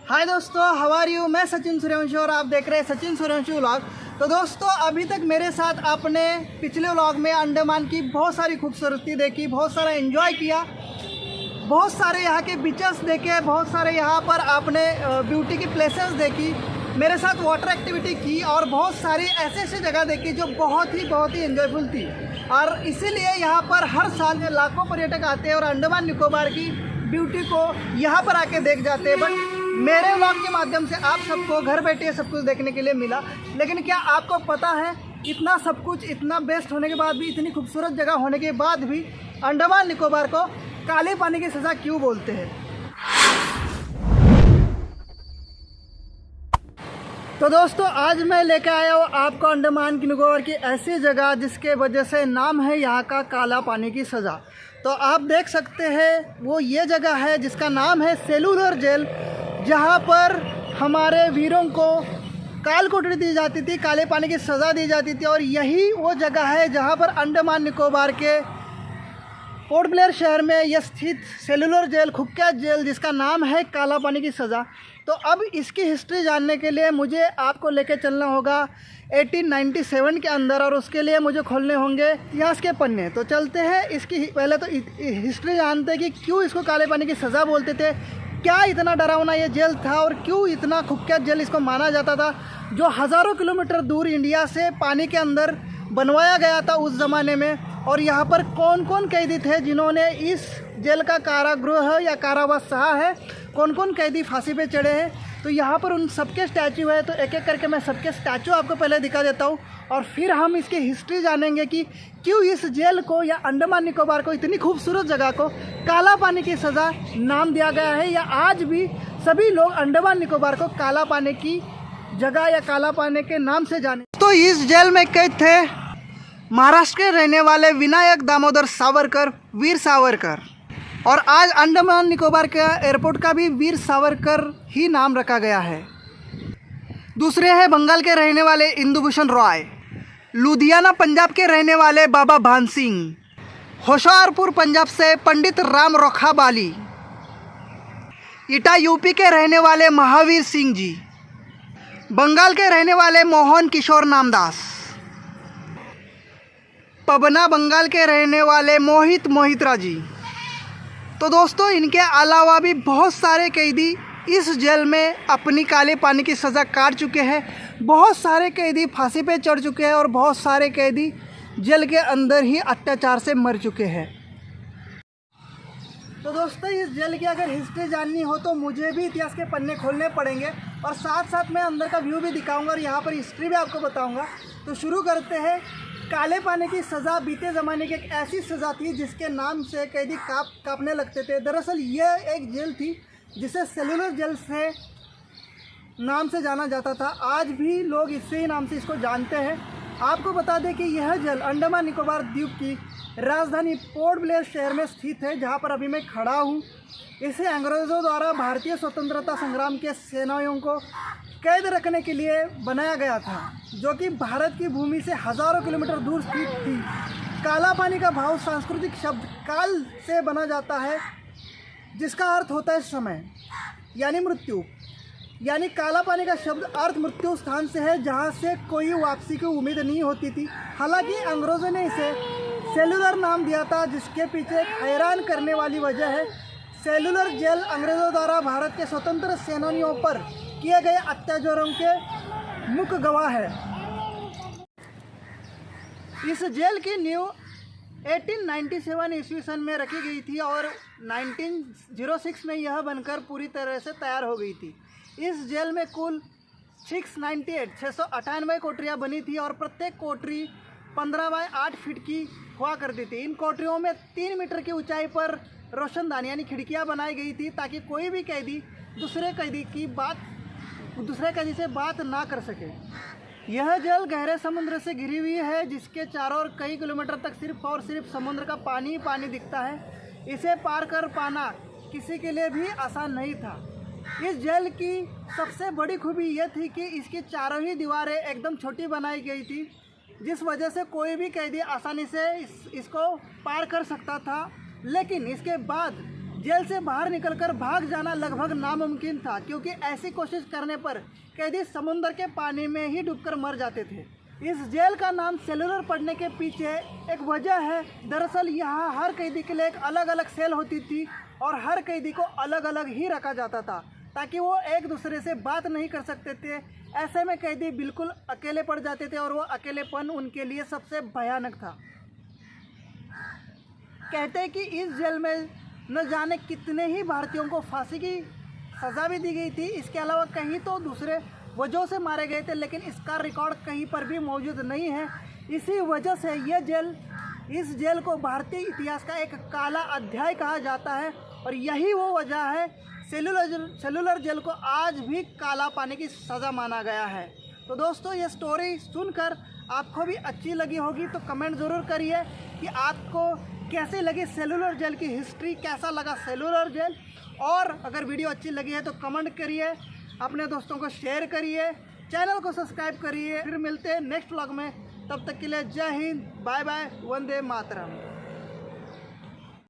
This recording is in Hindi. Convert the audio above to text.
हाय दोस्तों, हाउ आर यू। मैं सचिन सूर्यवंशी और आप देख रहे हैं सचिन सूर्यवंशी व्लॉग। तो दोस्तों, अभी तक मेरे साथ आपने पिछले व्लॉग में अंडमान की बहुत सारी खूबसूरती देखी, बहुत सारा एंजॉय किया, बहुत सारे यहाँ के बीचेस देखे, बहुत सारे यहाँ पर आपने ब्यूटी की प्लेसेस देखी, मेरे साथ वाटर एक्टिविटी की और बहुत सारी ऐसे ऐसी जगह देखी जो बहुत ही एंजॉयफुल थी। और इसीलिए यहाँ पर हर साल लाखों पर्यटक आते हैं और अंडमान निकोबार की ब्यूटी को यहाँ पर आके देख जाते हैं। बट मेरे व्लॉग के माध्यम से आप सबको घर बैठे सब कुछ देखने के लिए मिला। लेकिन क्या आपको पता है, इतना सब कुछ, इतना बेस्ट होने के बाद भी, इतनी खूबसूरत जगह होने के बाद भी अंडमान निकोबार को काले पानी की सज़ा क्यों बोलते हैं? तो दोस्तों, आज मैं लेकर आया हूँ आपको अंडमान निकोबार की ऐसी जगह जिसके वजह से नाम है यहाँ का काला पानी की सज़ा। तो आप देख सकते हैं वो ये जगह है जिसका नाम है सेलुलर जेल, जहाँ पर हमारे वीरों को काल कोठरी दी जाती थी, काले पानी की सज़ा दी जाती थी। और यही वो जगह है जहाँ पर अंडमान निकोबार के पोर्ट ब्लेयर शहर में यह स्थित सेलुलर जेल, खुक्या जेल, जिसका नाम है काला पानी की सज़ा। तो अब इसकी हिस्ट्री जानने के लिए मुझे आपको लेकर चलना होगा 1897 के अंदर, और उसके लिए मुझे खोलने होंगे इतिहास के पन्ने। तो चलते हैं, इसकी पहले तो हिस्ट्री जानते हैं कि क्यों इसको काले पानी की सज़ा बोलते थे, क्या इतना डरावना ये जेल था और क्यों इतना खुक्या जेल इसको माना जाता था, जो हज़ारों किलोमीटर दूर इंडिया से पानी के अंदर बनवाया गया था उस ज़माने में। और यहाँ पर कौन कौन कैदी थे जिन्होंने इस जेल का कारागृह या कारावास सहा है, कौन कौन कैदी फांसी पे चढ़े हैं। तो यहाँ पर उन सबके स्टैचू है। तो एक एक करके मैं सबके स्टैचू आपको पहले दिखा देता हूँ और फिर हम इसकी हिस्ट्री जानेंगे कि क्यों इस जेल को या अंडमान निकोबार को, इतनी खूबसूरत जगह को काला पानी की सज़ा नाम दिया गया है, या आज भी सभी लोग अंडमान निकोबार को काला पानी की जगह या काला पानी के नाम से जाने। तो इस जेल में कैद थे महाराष्ट्र के रहने वाले विनायक दामोदर सावरकर, वीर सावरकर। और आज अंडमान निकोबार के एयरपोर्ट का भी वीर सावरकर ही नाम रखा गया है। दूसरे हैं बंगाल के रहने वाले इंदुभूषण रॉय, लुधियाना पंजाब के रहने वाले बाबा भान सिंह, होशियारपुर पंजाब से पंडित राम रोखा बाली, इटा यूपी के रहने वाले महावीर सिंह जी, बंगाल के रहने वाले मोहन किशोर नामदास, पबना बंगाल के रहने वाले मोहित मोहित्रा जी। तो दोस्तों, इनके अलावा भी बहुत सारे कैदी इस जेल में अपनी काले पानी की सज़ा काट चुके हैं। बहुत सारे कैदी फांसी पे चढ़ चुके हैं और बहुत सारे कैदी जेल के अंदर ही अत्याचार से मर चुके हैं। तो दोस्तों, इस जेल की अगर हिस्ट्री जाननी हो तो मुझे भी इतिहास के पन्ने खोलने पड़ेंगे और साथ साथ मैं अंदर का व्यू भी दिखाऊंगा और यहाँ पर हिस्ट्री भी आपको बताऊंगा। तो शुरू करते हैं। काले पानी की सज़ा बीते ज़माने की एक ऐसी सज़ा थी जिसके नाम से कैदी काँपने लगते थे। दरअसल ये एक जेल थी जिसे सेलुलर जेल से नाम से जाना जाता था। आज भी लोग इससे ही नाम से इसको जानते हैं। आपको बता दें कि यह जेल अंडमान निकोबार द्वीप की राजधानी पोर्ट ब्लेयर शहर में स्थित है, जहां पर अभी मैं खड़ा हूं। इसे अंग्रेज़ों द्वारा भारतीय स्वतंत्रता संग्राम के सेनानियों को कैद रखने के लिए बनाया गया था, जो कि भारत की भूमि से हज़ारों किलोमीटर दूर स्थित थी। काला पानी का भाव सांस्कृतिक शब्द काल से बना जाता है, जिसका अर्थ होता है समय यानी मृत्यु। यानी काला पानी का शब्द अर्थ मृत्यु स्थान से है, जहाँ से कोई वापसी की उम्मीद नहीं होती थी। हालांकि अंग्रेज़ों ने इसे सेलुलर नाम दिया था, जिसके पीछे एक हैरान करने वाली वजह है। सेलुलर जेल अंग्रेज़ों द्वारा भारत के स्वतंत्र सेनानियों पर किए गए अत्याचारों के मुख्य गवाह है। इस जेल की नींव 1897 ईस्वी सन में रखी गई थी और 1906 में यह बनकर पूरी तरह से तैयार हो गई थी। इस जेल में कुल 698 कोठरियाँ बनी थी और प्रत्येक कोठरी 15 बाय 8 फीट की हुआ करती थी। इन कोठरियों में 3 मीटर की ऊंचाई पर रोशनदान यानी खिड़कियाँ बनाई गई थी, ताकि कोई भी कैदी दूसरे कैदी से बात ना कर सके। यह जेल गहरे समुद्र से घिरी हुई है, जिसके चारों ओर कई किलोमीटर तक सिर्फ और सिर्फ समुद्र का पानी ही पानी दिखता है। इसे पार कर पाना किसी के लिए भी आसान नहीं था। इस जेल की सबसे बड़ी खूबी यह थी कि इसकी चारों ही दीवारें एकदम छोटी बनाई गई थी, जिस वजह से कोई भी कैदी आसानी से इसको पार कर सकता था। लेकिन इसके बाद जेल से बाहर निकलकर भाग जाना लगभग नामुमकिन था, क्योंकि ऐसी कोशिश करने पर कैदी समुद्र के पानी में ही डूबकर मर जाते थे। इस जेल का नाम सेलुलर पड़ने के पीछे एक वजह है। दरअसल यहाँ हर कैदी के लिए एक अलग अलग सेल होती थी और हर कैदी को अलग अलग ही रखा जाता था, ताकि वो एक दूसरे से बात नहीं कर सकते थे। ऐसे में कैदी बिल्कुल अकेले पड़ जाते थे और वो अकेलेपन उनके लिए सबसे भयानक था। कहते हैं कि इस जेल में न जाने कितने ही भारतीयों को फांसी की सज़ा भी दी गई थी। इसके अलावा कहीं तो दूसरे वजहों से मारे गए थे, लेकिन इसका रिकॉर्ड कहीं पर भी मौजूद नहीं है। इसी वजह से इस जेल को भारतीय इतिहास का एक काला अध्याय कहा जाता है और यही वो वजह है सेलुलर जेल को आज भी काला पानी की सज़ा माना गया है। तो दोस्तों, ये स्टोरी सुनकर आपको भी अच्छी लगी होगी, तो कमेंट ज़रूर करिए कि आपको कैसी लगी सेलुलर जेल की हिस्ट्री, कैसा लगा सेलुलर जेल। और अगर वीडियो अच्छी लगी है तो कमेंट करिए, अपने दोस्तों को शेयर करिए, चैनल को सब्सक्राइब करिए। फिर मिलते हैं नेक्स्ट व्लॉग में, तब तक के लिए जय हिंद, बाय बाय, वंदे मातरम।